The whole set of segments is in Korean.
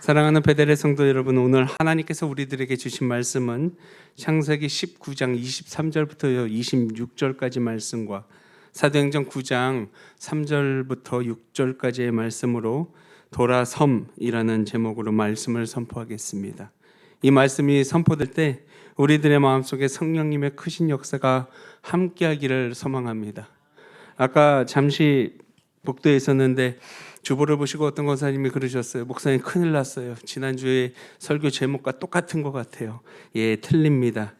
사랑하는 베델의 성도 여러분, 오늘 하나님께서 우리들에게 주신 말씀은 창세기 19장 23절부터 26절까지 말씀과 사도행전 9장 3절부터 6절까지의 말씀으로 돌아섬이라는 제목으로 말씀을 선포하겠습니다. 이 말씀이 선포될 때 우리들의 마음속에 성령님의 크신 역사가 함께하기를 소망합니다. 아까 잠시 복도에 있었는데 주보를 보시고 어떤 권사님이 그러셨어요. 목사님, 큰일 났어요. 지난주에 설교 제목과 똑같은 것 같아요. 예, 틀립니다.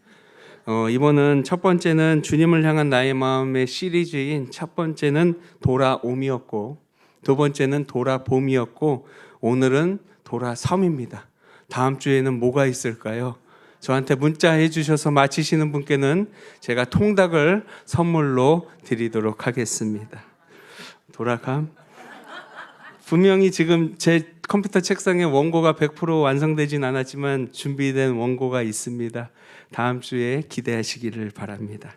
이번은 첫 번째는 주님을 향한 나의 마음의 시리즈인 첫 번째는 돌아옴이었고, 두 번째는 돌아봄이었고, 오늘은 돌아섬입니다. 다음 주에는 뭐가 있을까요? 저한테 문자해 주셔서 맞히시는 분께는 제가 통닭을 선물로 드리도록 하겠습니다. 돌아감. 분명히 지금 제 컴퓨터 책상에 원고가 100% 완성되진 않았지만 준비된 원고가 있습니다. 다음 주에 기대하시기를 바랍니다.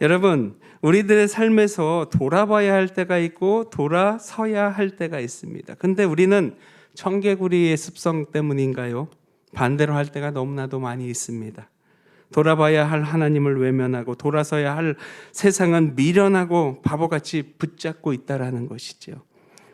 여러분, 우리들의 삶에서 돌아봐야 할 때가 있고 돌아서야 할 때가 있습니다. 근데 우리는 청개구리의 습성 때문인가요? 반대로 할 때가 너무나도 많이 있습니다. 돌아봐야 할 하나님을 외면하고 돌아서야 할 세상은 미련하고 바보같이 붙잡고 있다라는 것이죠.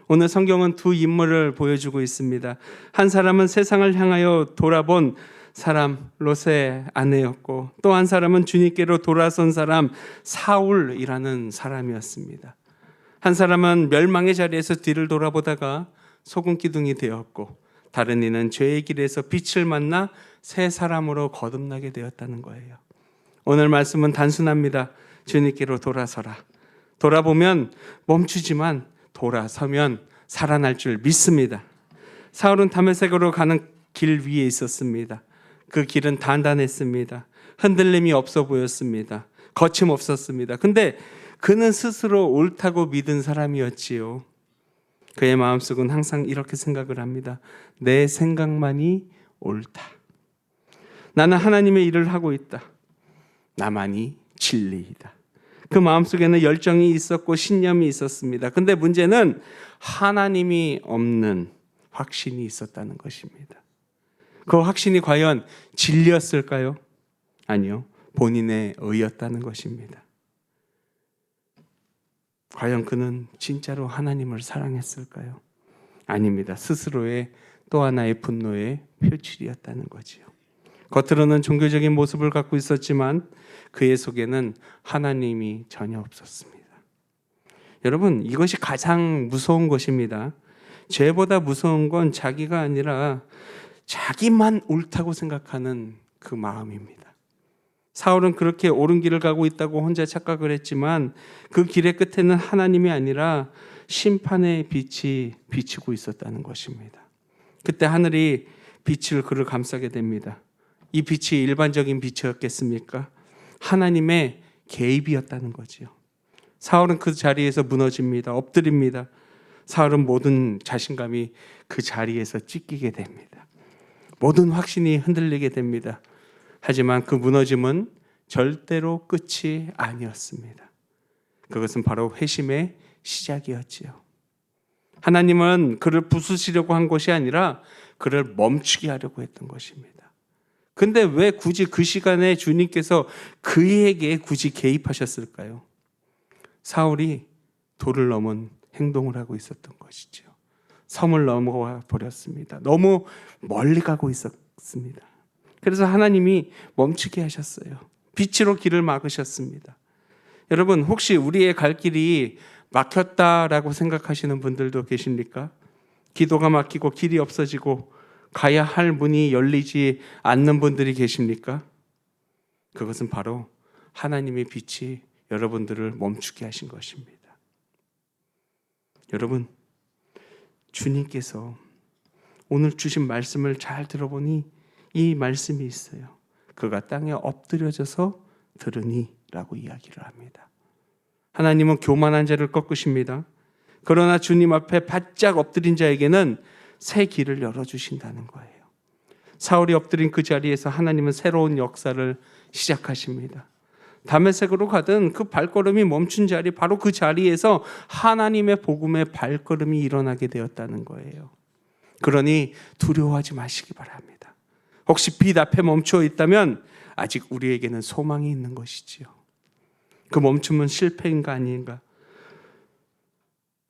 오늘 성경은 두 인물을 보여주고 있습니다. 한 사람은 세상을 향하여 돌아본 사람 롯의 아내였고, 또 한 사람은 주님께로 돌아선 사람 사울이라는 사람이었습니다. 한 사람은 멸망의 자리에서 뒤를 돌아보다가 소금 기둥이 되었고, 다른 이는 죄의 길에서 빛을 만나 새 사람으로 거듭나게 되었다는 거예요. 오늘 말씀은 단순합니다. 주님께로 돌아서라. 돌아보면 멈추지만 돌아서면 살아날 줄 믿습니다. 사울은 다메섹으로 가는 길 위에 있었습니다. 그 길은 단단했습니다. 흔들림이 없어 보였습니다. 거침없었습니다. 근데 그는 스스로 옳다고 믿은 사람이었지요. 그의 마음속은 항상 이렇게 생각을 합니다. 내 생각만이 옳다. 나는 하나님의 일을 하고 있다. 나만이 진리이다. 그 마음속에는 열정이 있었고 신념이 있었습니다. 근데 문제는 하나님이 없는 확신이 있었다는 것입니다. 그 확신이 과연 진리였을까요? 아니요. 본인의 의였다는 것입니다. 과연 그는 진짜로 하나님을 사랑했을까요? 아닙니다. 스스로의 또 하나의 분노의 표출이었다는 거지요. 겉으로는 종교적인 모습을 갖고 있었지만 그의 속에는 하나님이 전혀 없었습니다. 여러분, 이것이 가장 무서운 것입니다. 죄보다 무서운 건 자기가 아니라 자기만 옳다고 생각하는 그 마음입니다. 사울은 그렇게 옳은 길을 가고 있다고 혼자 착각을 했지만 그 길의 끝에는 하나님이 아니라 심판의 빛이 비치고 있었다는 것입니다. 그때 하늘이 빛을 그를 감싸게 됩니다. 이 빛이 일반적인 빛이었겠습니까? 하나님의 개입이었다는 거지요. 사울은 그 자리에서 무너집니다. 엎드립니다. 사울은 모든 자신감이 그 자리에서 찢기게 됩니다. 모든 확신이 흔들리게 됩니다. 하지만 그 무너짐은 절대로 끝이 아니었습니다. 그것은 바로 회심의 시작이었지요. 하나님은 그를 부수시려고 한 것이 아니라 그를 멈추게 하려고 했던 것입니다. 근데 왜 굳이 그 시간에 주님께서 그에게 굳이 개입하셨을까요? 사울이 도를 넘은 행동을 하고 있었던 것이죠. 섬을 넘어와 버렸습니다. 너무 멀리 가고 있었습니다. 그래서 하나님이 멈추게 하셨어요. 빛으로 길을 막으셨습니다. 여러분, 혹시 우리의 갈 길이 막혔다라고 생각하시는 분들도 계십니까? 기도가 막히고 길이 없어지고 가야 할 문이 열리지 않는 분들이 계십니까? 그것은 바로 하나님의 빛이 여러분들을 멈추게 하신 것입니다. 여러분, 주님께서 오늘 주신 말씀을 잘 들어보니 이 말씀이 있어요. 그가 땅에 엎드려져서 들으니 라고 이야기를 합니다. 하나님은 교만한 자를 꺾으십니다. 그러나 주님 앞에 바짝 엎드린 자에게는 새 길을 열어주신다는 거예요. 사울이 엎드린 그 자리에서 하나님은 새로운 역사를 시작하십니다. 다메섹으로 가던 그 발걸음이 멈춘 자리, 바로 그 자리에서 하나님의 복음의 발걸음이 일어나게 되었다는 거예요. 그러니 두려워하지 마시기 바랍니다. 혹시 빛 앞에 멈추어 있다면 아직 우리에게는 소망이 있는 것이지요. 그 멈춤은 실패인가 아닌가?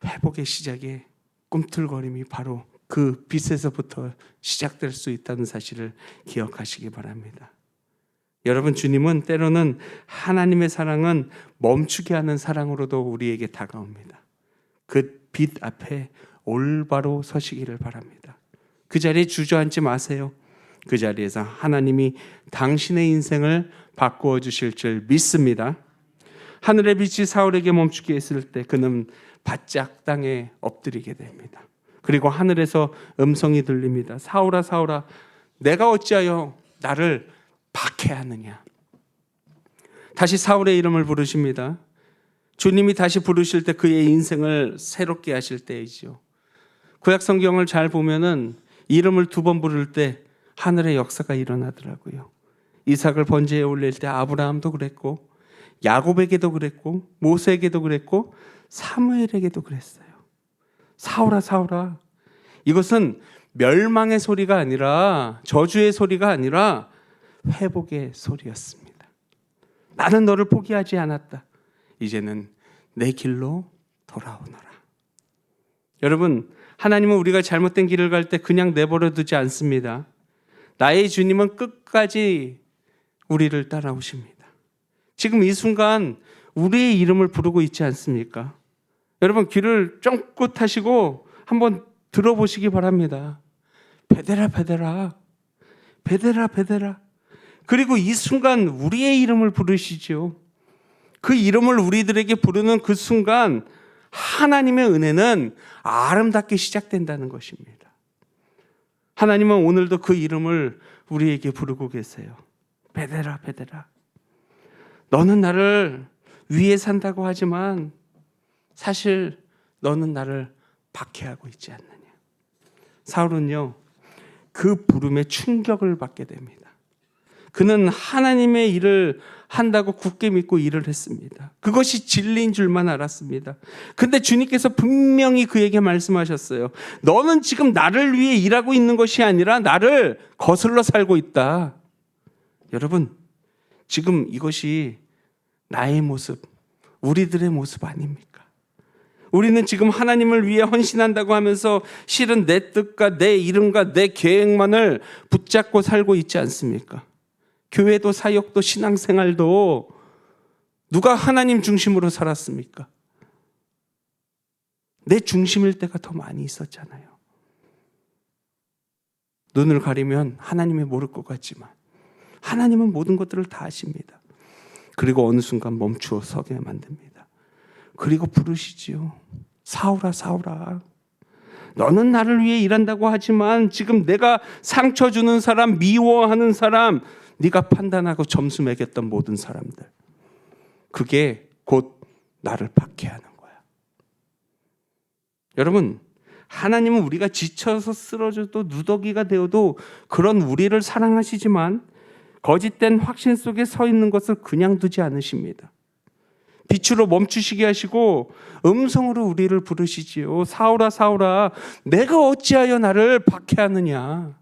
회복의 시작에 꿈틀거림이 바로 그 빛에서부터 시작될 수 있다는 사실을 기억하시기 바랍니다. 여러분, 주님은 때로는 하나님의 사랑은 멈추게 하는 사랑으로도 우리에게 다가옵니다. 그 빛 앞에 올바로 서시기를 바랍니다. 그 자리에 주저앉지 마세요. 그 자리에서 하나님이 당신의 인생을 바꾸어 주실 줄 믿습니다. 하늘의 빛이 사울에게 멈추게 했을 때 그는 바짝 땅에 엎드리게 됩니다. 그리고 하늘에서 음성이 들립니다. 사울아, 사울아, 내가 어찌하여 나를 박해하느냐. 다시 사울의 이름을 부르십니다. 주님이 다시 부르실 때 그의 인생을 새롭게 하실 때이죠. 구약 성경을 잘 보면은 이름을 2번 부를 때 하늘의 역사가 일어나더라고요. 이삭을 번제에 올릴 때 아브라함도 그랬고, 야곱에게도 그랬고, 모세에게도 그랬고, 사무엘에게도 그랬어요. 사울아, 사울아. 이것은 멸망의 소리가 아니라, 저주의 소리가 아니라 회복의 소리였습니다. 나는 너를 포기하지 않았다. 이제는 내 길로 돌아오너라. 여러분, 하나님은 우리가 잘못된 길을 갈 때 그냥 내버려 두지 않습니다. 나의 주님은 끝까지 우리를 따라오십니다. 지금 이 순간 우리의 이름을 부르고 있지 않습니까? 여러분, 귀를 쫑긋 하시고 한번 들어보시기 바랍니다. 베데라, 베데라, 베데라, 베데라. 그리고 이 순간 우리의 이름을 부르시죠. 그 이름을 우리들에게 부르는 그 순간 하나님의 은혜는 아름답게 시작된다는 것입니다. 하나님은 오늘도 그 이름을 우리에게 부르고 계세요. 베데라, 베데라. 너는 나를 위에 산다고 하지만 사실 너는 나를 박해하고 있지 않느냐. 사울은요, 그 부름에 충격을 받게 됩니다. 그는 하나님의 일을 한다고 굳게 믿고 일을 했습니다. 그것이 진리인 줄만 알았습니다. 근데 주님께서 분명히 그에게 말씀하셨어요. 너는 지금 나를 위해 일하고 있는 것이 아니라 나를 거슬러 살고 있다. 여러분, 지금 이것이 나의 모습, 우리들의 모습 아닙니까? 우리는 지금 하나님을 위해 헌신한다고 하면서 실은 내 뜻과 내 이름과 내 계획만을 붙잡고 살고 있지 않습니까? 교회도 사역도 신앙생활도 누가 하나님 중심으로 살았습니까? 내 중심일 때가 더 많이 있었잖아요. 눈을 가리면 하나님이 모를 것 같지만 하나님은 모든 것들을 다 아십니다. 그리고 어느 순간 멈추어 서게 만듭니다. 그리고 부르시지요. 사울아, 사울아. 너는 나를 위해 일한다고 하지만 지금 내가 상처 주는 사람, 미워하는 사람, 네가 판단하고 점수 매겼던 모든 사람들, 그게 곧 나를 박해하는 거야. 여러분, 하나님은 우리가 지쳐서 쓰러져도 누더기가 되어도 그런 우리를 사랑하시지만 거짓된 확신 속에 서 있는 것을 그냥 두지 않으십니다. 빛으로 멈추시게 하시고 음성으로 우리를 부르시지요. 사울아, 사울아, 내가 어찌하여 나를 박해하느냐.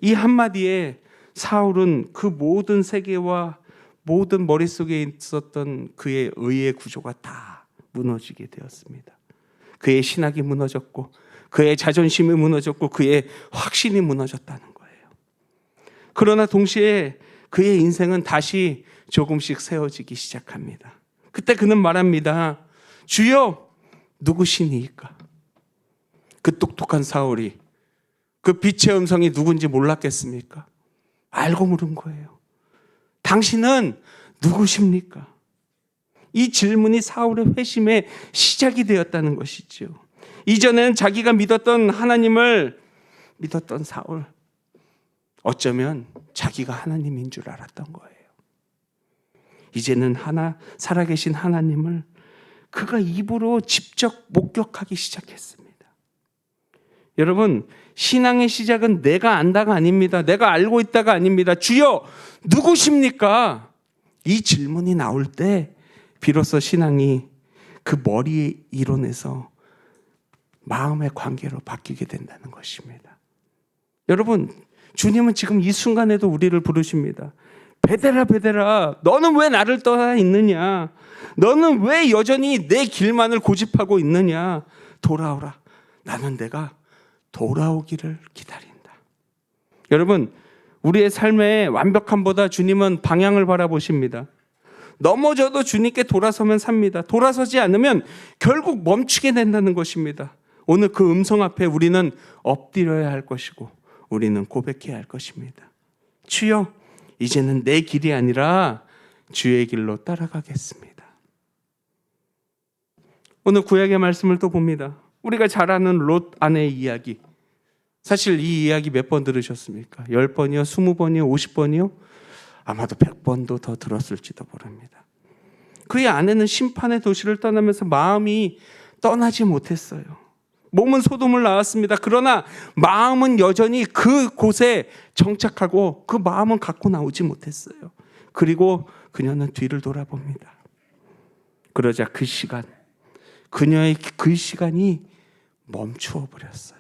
이 한마디에 사울은 그 모든 세계와 모든 머릿속에 있었던 그의 의의 구조가 다 무너지게 되었습니다. 그의 신학이 무너졌고 그의 자존심이 무너졌고 그의 확신이 무너졌다는 거예요. 그러나 동시에 그의 인생은 다시 조금씩 세워지기 시작합니다. 그때 그는 말합니다. 주여, 누구시니까? 그 똑똑한 사울이 그 빛의 음성이 누군지 몰랐겠습니까? 알고 물은 거예요. 당신은 누구십니까? 이 질문이 사울의 회심의 시작이 되었다는 것이죠. 이전에는 자기가 믿었던 하나님을 믿었던 사울, 어쩌면 자기가 하나님인 줄 알았던 거예요. 이제는 살아계신 하나님을 그가 입으로 직접 목격하기 시작했습니다. 여러분, 신앙의 시작은 내가 안다가 아닙니다. 내가 알고 있다가 아닙니다. 주여, 누구십니까? 이 질문이 나올 때 비로소 신앙이 그 머리의 이론에서 마음의 관계로 바뀌게 된다는 것입니다. 여러분, 주님은 지금 이 순간에도 우리를 부르십니다. 베데라 베데라, 너는 왜 나를 떠나 있느냐? 너는 왜 여전히 내 길만을 고집하고 있느냐? 돌아오라. 나는 내가 돌아오기를 기다린다. 여러분, 우리의 삶의 완벽함보다 주님은 방향을 바라보십니다. 넘어져도 주님께 돌아서면 삽니다. 돌아서지 않으면 결국 멈추게 된다는 것입니다. 오늘 그 음성 앞에 우리는 엎드려야 할 것이고 우리는 고백해야 할 것입니다. 주여, 이제는 내 길이 아니라 주의 길로 따라가겠습니다. 오늘 구약의 말씀을 또 봅니다. 우리가 잘 아는 롯 아내의 이야기. 사실 이 이야기 몇 번 들으셨습니까? 10번이요? 20번이요? 50번이요? 아마도 100번도 더 들었을지도 모릅니다. 그의 아내는 심판의 도시를 떠나면서 마음이 떠나지 못했어요. 몸은 소돔을 나왔습니다. 그러나 마음은 여전히 그곳에 정착하고 그 마음은 갖고 나오지 못했어요. 그리고 그녀는 뒤를 돌아봅니다. 그러자 그 시간, 그녀의 그 시간이 멈추어 버렸어요.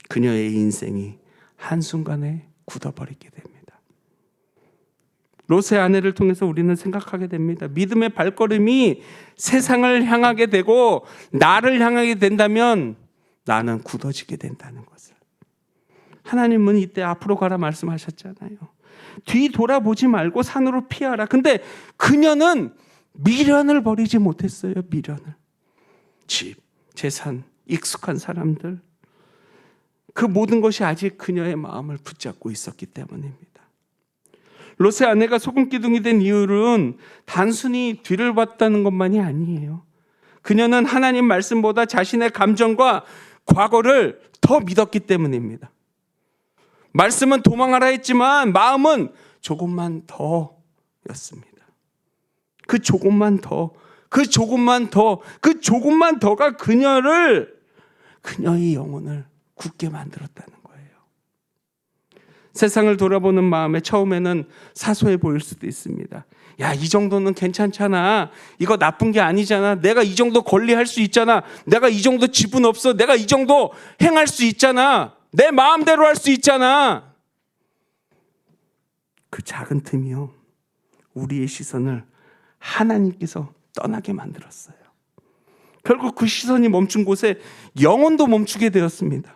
그녀의 인생이 한순간에 굳어버리게 됩니다. 롯의 아내를 통해서 우리는 생각하게 됩니다. 믿음의 발걸음이 세상을 향하게 되고 나를 향하게 된다면 나는 굳어지게 된다는 것을. 하나님은 이때 앞으로 가라 말씀하셨잖아요. 뒤 돌아보지 말고 산으로 피하라. 근데 그녀는 미련을 버리지 못했어요. 미련을. 집, 재산, 익숙한 사람들, 그 모든 것이 아직 그녀의 마음을 붙잡고 있었기 때문입니다. 롯의 아내가 소금 기둥이 된 이유는 단순히 뒤를 봤다는 것만이 아니에요. 그녀는 하나님 말씀보다 자신의 감정과 과거를 더 믿었기 때문입니다. 말씀은 도망하라 했지만 마음은 조금만 더였습니다. 그 조금만 더, 그 조금만 더, 그 조금만 더가 그녀의 영혼을 굳게 만들었다는 거예요. 세상을 돌아보는 마음에 처음에는 사소해 보일 수도 있습니다. 야, 이 정도는 괜찮잖아. 이거 나쁜 게 아니잖아. 내가 이 정도 권리할 수 있잖아. 내가 이 정도 지분 없어. 내가 이 정도 행할 수 있잖아. 내 마음대로 할 수 있잖아. 그 작은 틈이요, 우리의 시선을 하나님께서 떠나게 만들었어요. 결국 그 시선이 멈춘 곳에 영혼도 멈추게 되었습니다.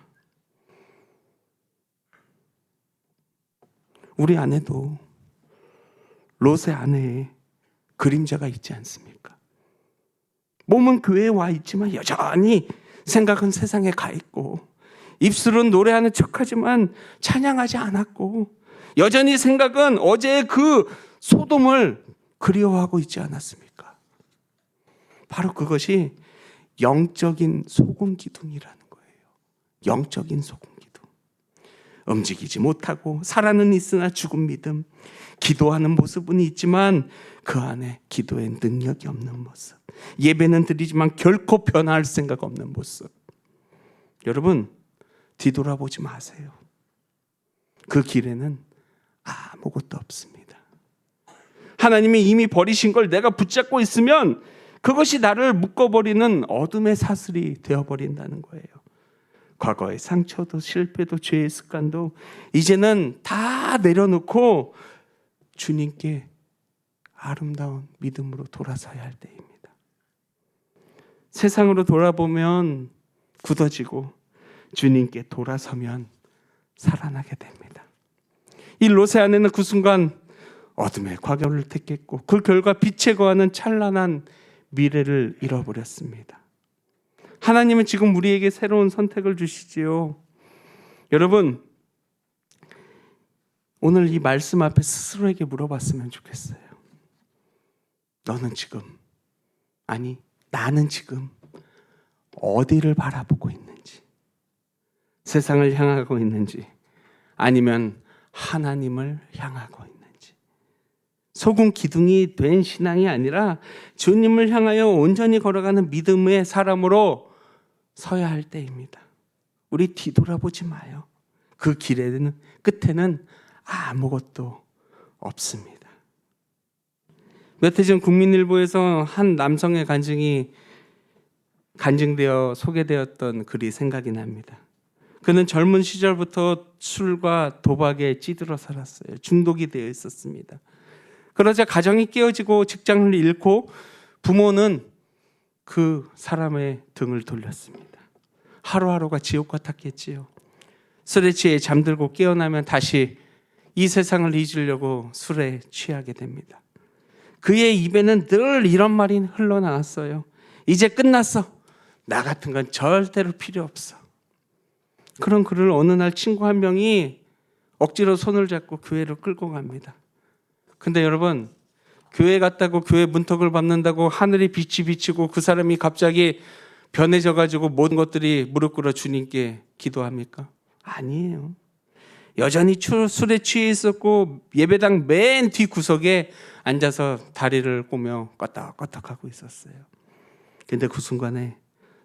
우리 안에도 롯의 아내의 그림자가 있지 않습니까? 몸은 교회에 와 있지만 여전히 생각은 세상에 가 있고, 입술은 노래하는 척하지만 찬양하지 않았고, 여전히 생각은 어제의 그 소돔을 그리워하고 있지 않았습니까? 바로 그것이 영적인 소금 기둥이라는 거예요. 영적인 소금 기둥. 움직이지 못하고 살아는 있으나 죽은 믿음, 기도하는 모습은 있지만 그 안에 기도의 능력이 없는 모습, 예배는 드리지만 결코 변화할 생각 없는 모습. 여러분, 뒤돌아보지 마세요. 그 길에는 아무것도 없습니다. 하나님이 이미 버리신 걸 내가 붙잡고 있으면 그것이 나를 묶어버리는 어둠의 사슬이 되어버린다는 거예요. 과거의 상처도 실패도 죄의 습관도 이제는 다 내려놓고 주님께 아름다운 믿음으로 돌아서야 할 때입니다. 세상으로 돌아보면 굳어지고 주님께 돌아서면 살아나게 됩니다. 이 롯의 아내는 그 순간 어둠의 과거를 택했고 그 결과 빛에 거하는 찬란한 미래를 잃어버렸습니다. 하나님은 지금 우리에게 새로운 선택을 주시지요. 여러분, 오늘 이 말씀 앞에 스스로에게 물어봤으면 좋겠어요. 너는 지금, 아니 나는 지금 어디를 바라보고 있는지, 세상을 향하고 있는지 아니면 하나님을 향하고 있는지. 소금 기둥이 된 신앙이 아니라 주님을 향하여 온전히 걸어가는 믿음의 사람으로 서야 할 때입니다. 우리 뒤돌아보지 마요. 그 길에는 끝에는 아무것도 없습니다. 몇 해 전 국민일보에서 한 남성의 간증이 간증되어 소개되었던 글이 생각이 납니다. 그는 젊은 시절부터 술과 도박에 찌들어 살았어요. 중독이 되어 있었습니다. 그러자 가정이 깨어지고 직장을 잃고 부모는 그 사람의 등을 돌렸습니다. 하루하루가 지옥 같았겠지요. 술에 취해 잠들고 깨어나면 다시 이 세상을 잊으려고 술에 취하게 됩니다. 그의 입에는 늘 이런 말이 흘러나왔어요. 이제 끝났어. 나 같은 건 절대로 필요 없어. 그런 그를 어느 날 친구 한 명이 억지로 손을 잡고 교회로 끌고 갑니다. 근데 여러분, 교회 갔다고 교회 문턱을 밟는다고 하늘이 빛이 비치고 그 사람이 갑자기 변해져 가지고 모든 것들이 무릎 꿇어 주님께 기도합니까? 아니에요. 여전히 술에 취해 있었고 예배당 맨 뒤 구석에 앉아서 다리를 꼬며 껐덕껐덕하고 있었어요. 근데 그 순간에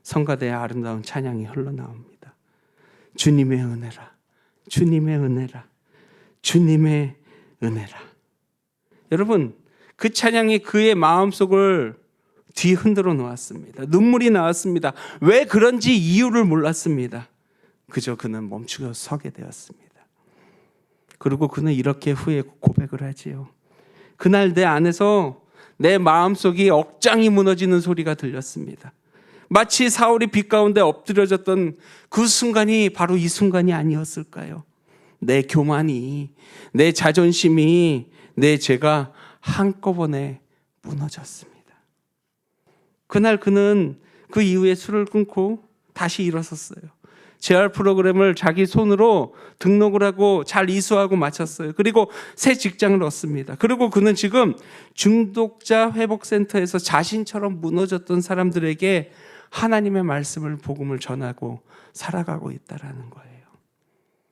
성가대의 아름다운 찬양이 흘러나옵니다. 주님의 은혜라, 주님의 은혜라, 주님의 은혜라. 여러분, 그 찬양이 그의 마음속을 뒤흔들어 놓았습니다. 눈물이 나왔습니다. 왜 그런지 이유를 몰랐습니다. 그저 그는 멈추어 서게 되었습니다. 그리고 그는 이렇게 후에 고백을 하지요. 그날 내 안에서 내 마음속이 억장이 무너지는 소리가 들렸습니다. 마치 사울이 빛 가운데 엎드려졌던 그 순간이 바로 이 순간이 아니었을까요? 내 교만이, 내 자존심이, 내 죄가 한꺼번에 무너졌습니다. 그날 그는 그 이후에 술을 끊고 다시 일어섰어요. 재활 프로그램을 자기 손으로 등록을 하고 잘 이수하고 마쳤어요. 그리고 새 직장을 얻습니다. 그리고 그는 지금 중독자 회복센터에서 자신처럼 무너졌던 사람들에게 하나님의 말씀을, 복음을 전하고 살아가고 있다라는 거예요.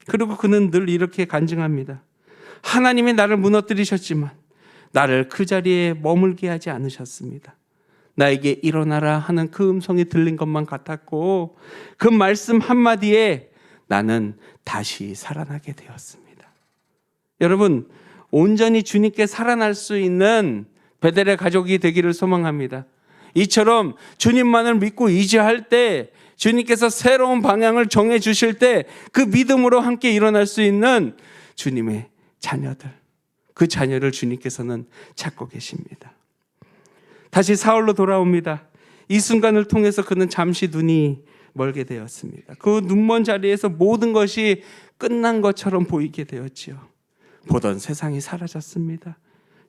그리고 그는 늘 이렇게 간증합니다. 하나님이 나를 무너뜨리셨지만 나를 그 자리에 머물게 하지 않으셨습니다. 나에게 일어나라 하는 그 음성이 들린 것만 같았고 그 말씀 한마디에 나는 다시 살아나게 되었습니다. 여러분, 온전히 주님께 살아날 수 있는 베델의 가족이 되기를 소망합니다. 이처럼 주님만을 믿고 의지할 때 주님께서 새로운 방향을 정해 주실 때 그 믿음으로 함께 일어날 수 있는 주님의 자녀들, 그 자녀를 주님께서는 찾고 계십니다. 다시 사울로 돌아옵니다. 이 순간을 통해서 그는 잠시 눈이 멀게 되었습니다. 그 눈먼 자리에서 모든 것이 끝난 것처럼 보이게 되었지요. 보던 세상이 사라졌습니다.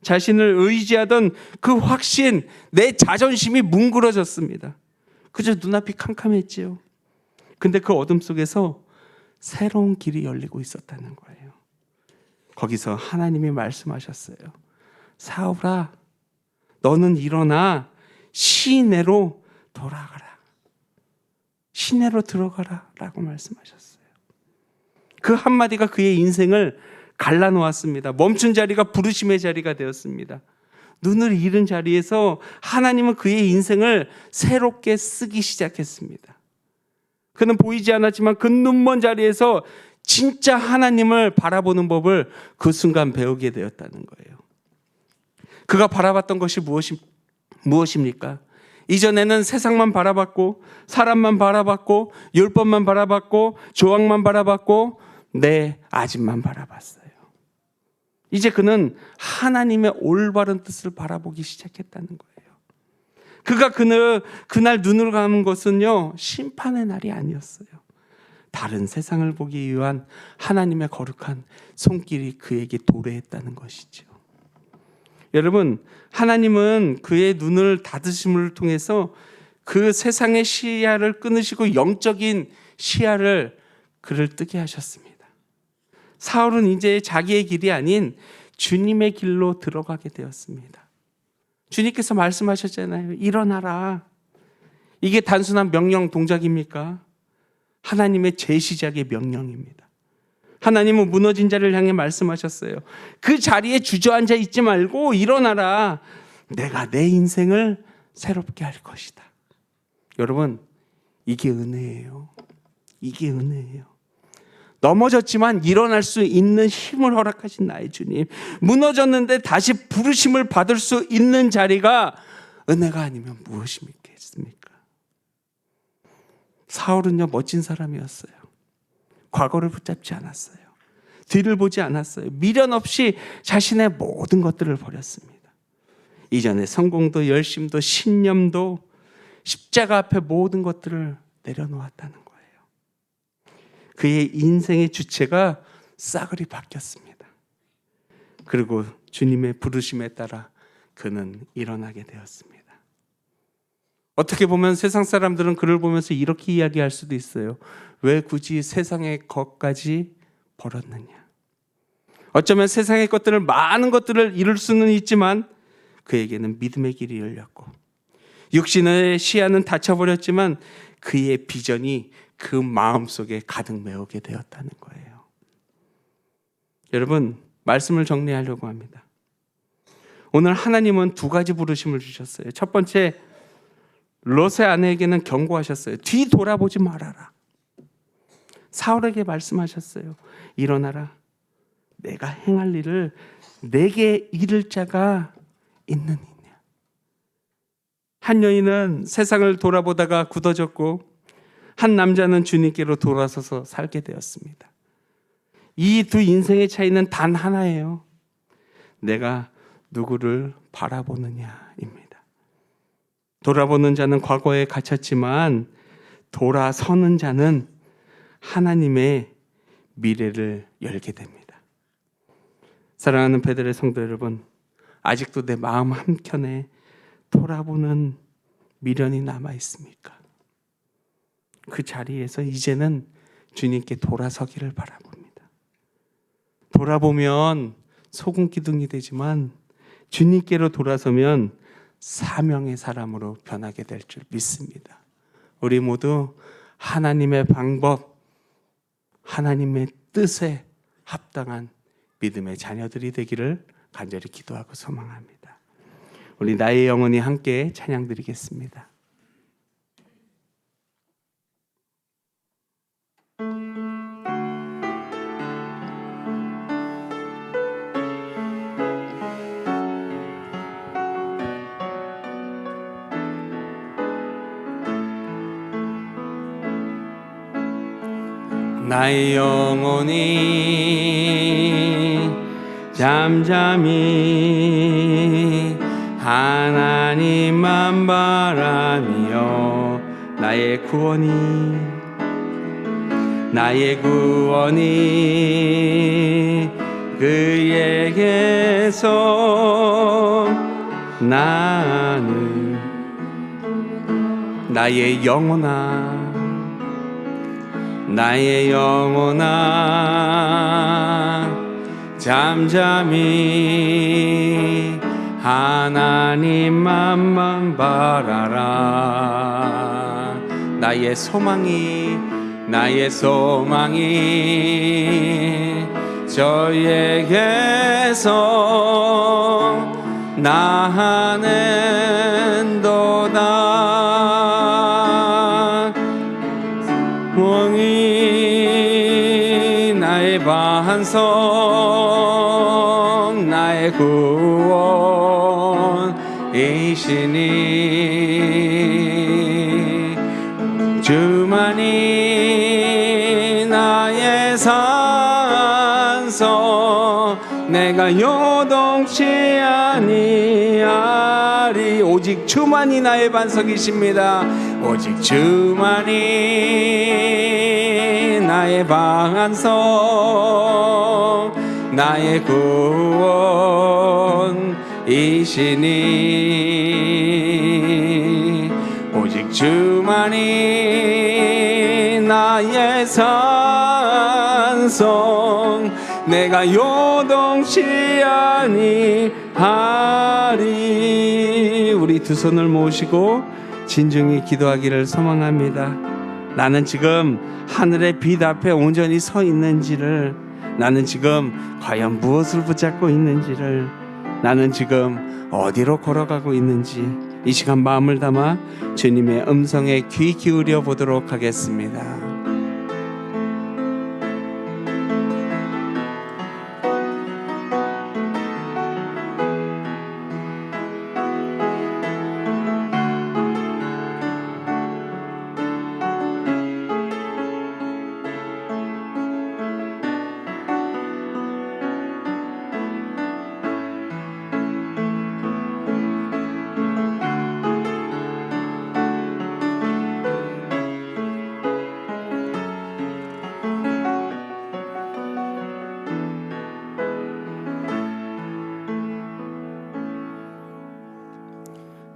자신을 의지하던 그 확신, 내 자존심이 뭉그러졌습니다. 그저 눈앞이 캄캄했지요. 근데 그 어둠 속에서 새로운 길이 열리고 있었다는 거예요. 거기서 하나님이 말씀하셨어요. 사울아, 너는 일어나 시내로 돌아가라. 시내로 들어가라 라고 말씀하셨어요. 그 한마디가 그의 인생을 갈라놓았습니다. 멈춘 자리가 부르심의 자리가 되었습니다. 눈을 잃은 자리에서 하나님은 그의 인생을 새롭게 쓰기 시작했습니다. 그는 보이지 않았지만 그 눈먼 자리에서 진짜 하나님을 바라보는 법을 그 순간 배우게 되었다는 거예요. 그가 바라봤던 것이 무엇입니까? 이전에는 세상만 바라봤고 사람만 바라봤고 율법만 바라봤고 조항만 바라봤고 내 아집만 바라봤어요. 이제 그는 하나님의 올바른 뜻을 바라보기 시작했다는 거예요. 그가 그날 눈을 감은 것은요, 심판의 날이 아니었어요. 다른 세상을 보기 위한 하나님의 거룩한 손길이 그에게 도래했다는 것이죠. 여러분, 하나님은 그의 눈을 닫으심을 통해서 그 세상의 시야를 끊으시고 영적인 시야를 그를 뜨게 하셨습니다. 사울은 이제 자기의 길이 아닌 주님의 길로 들어가게 되었습니다. 주님께서 말씀하셨잖아요. 일어나라. 이게 단순한 명령 동작입니까? 하나님의 제시작의 명령입니다. 하나님은 무너진 자를 향해 말씀하셨어요. 그 자리에 주저앉아 있지 말고 일어나라. 내가 내 인생을 새롭게 할 것이다. 여러분, 이게 은혜예요. 이게 은혜예요. 넘어졌지만 일어날 수 있는 힘을 허락하신 나의 주님. 무너졌는데 다시 부르심을 받을 수 있는 자리가 은혜가 아니면 무엇이겠습니까? 사울은요, 멋진 사람이었어요. 과거를 붙잡지 않았어요. 뒤를 보지 않았어요. 미련 없이 자신의 모든 것들을 버렸습니다. 이전의 성공도 열심도 신념도 십자가 앞에 모든 것들을 내려놓았다는 거예요. 그의 인생의 주체가 싸그리 바뀌었습니다. 그리고 주님의 부르심에 따라 그는 일어나게 되었습니다. 어떻게 보면 세상 사람들은 그를 보면서 이렇게 이야기할 수도 있어요. 왜 굳이 세상의 것까지 버렸느냐. 어쩌면 세상의 것들을, 많은 것들을 이룰 수는 있지만 그에게는 믿음의 길이 열렸고 육신의 시야는 닫혀버렸지만 그의 비전이 그 마음속에 가득 메우게 되었다는 거예요. 여러분, 말씀을 정리하려고 합니다. 오늘 하나님은 두 가지 부르심을 주셨어요. 첫 번째, 롯의 아내에게는 경고하셨어요. 뒤 돌아보지 말아라. 사울에게 말씀하셨어요. 일어나라. 내가 행할 일을 내게 이를 자가 있느니냐. 한 여인은 세상을 돌아보다가 굳어졌고 한 남자는 주님께로 돌아서서 살게 되었습니다. 이 두 인생의 차이는 단 하나예요. 내가 누구를 바라보느냐입니다. 돌아보는 자는 과거에 갇혔지만 돌아서는 자는 하나님의 미래를 열게 됩니다. 사랑하는 베들레 성도 여러분, 아직도 내 마음 한켠에 돌아보는 미련이 남아 있습니까? 그 자리에서 이제는 주님께 돌아서기를 바라봅니다. 돌아보면 소금 기둥이 되지만 주님께로 돌아서면 사명의 사람으로 변하게 될 줄 믿습니다. 우리 모두 하나님의 방법, 하나님의 뜻에 합당한 믿음의 자녀들이 되기를 간절히 기도하고 소망합니다. 우리 나의 영혼이 함께 찬양 드리겠습니다. 나의 영혼이 잠잠히 하나님만 바라며 나의 구원이 그에게서 나는 나의 영혼아 잠잠히 하나님만 바라라. 나의 소망이 저에게서 나는도다. 왕이 나의 반석 나의 구원이시니 주만이 나의 산성 내가 요동치 아니하리. 오직 주만이 나의 반석이십니다. 오직 주만이 나의 반석 나의 구원이시니 오직 주만이 나의 산성 내가 요동치 아니하리. 우리 두 손을 모시고 진중히 기도하기를 소망합니다. 나는 지금 하늘의 빛 앞에 온전히 서 있는지를, 나는 지금 과연 무엇을 붙잡고 있는지를, 나는 지금 어디로 걸어가고 있는지 이 시간 마음을 담아 주님의 음성에 귀 기울여 보도록 하겠습니다.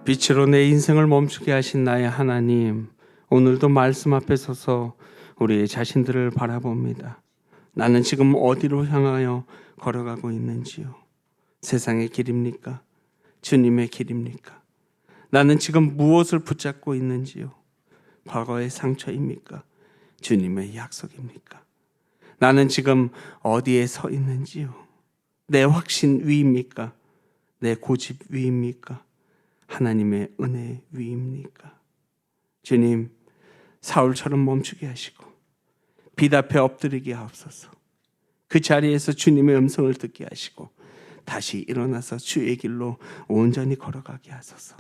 빛으로 내 인생을 멈추게 하신 나의 하나님, 오늘도 말씀 앞에 서서 우리 자신들을 바라봅니다. 나는 지금 어디로 향하여 걸어가고 있는지요? 세상의 길입니까? 주님의 길입니까? 나는 지금 무엇을 붙잡고 있는지요? 과거의 상처입니까? 주님의 약속입니까? 나는 지금 어디에 서 있는지요? 내 확신 위입니까? 내 고집 위입니까? 하나님의 은혜 위입니까? 주님, 사울처럼 멈추게 하시고 빛 앞에 엎드리게 하옵소서. 그 자리에서 주님의 음성을 듣게 하시고 다시 일어나서 주의 길로 온전히 걸어가게 하소서.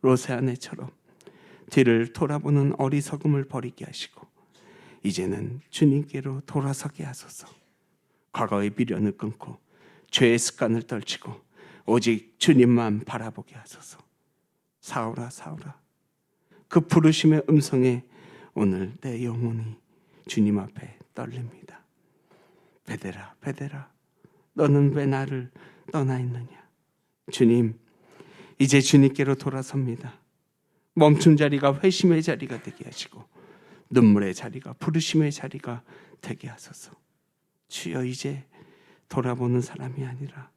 로세아네처럼 뒤를 돌아보는 어리석음을 버리게 하시고 이제는 주님께로 돌아서게 하소서. 과거의 미련을 끊고 죄의 습관을 떨치고 오직 주님만 바라보게 하소서. 사울아, 사울아, 그 부르심의 음성에 오늘 내 영혼이 주님 앞에 떨립니다. 베데라, 베데라, 너는 왜 나를 떠나 있느냐? 주님, 이제 주님께로 돌아섭니다. 멈춘 자리가 회심의 자리가 되게 하시고 눈물의 자리가 부르심의 자리가 되게 하소서. 주여, 이제 돌아보는 사람이 아니라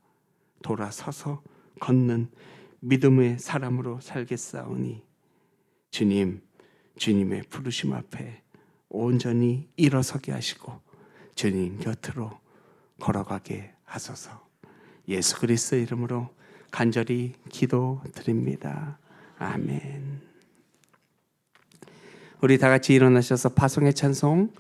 돌아서서 걷는 믿음의 사람으로 살겠사오니 주님, 주님의 부르심 앞에 온전히 일어서게 하시고 주님 곁으로 걸어가게 하소서. 예수 그리스도의 이름으로 간절히 기도드립니다. 아멘. 우리 다 같이 일어나셔서 파송의 찬송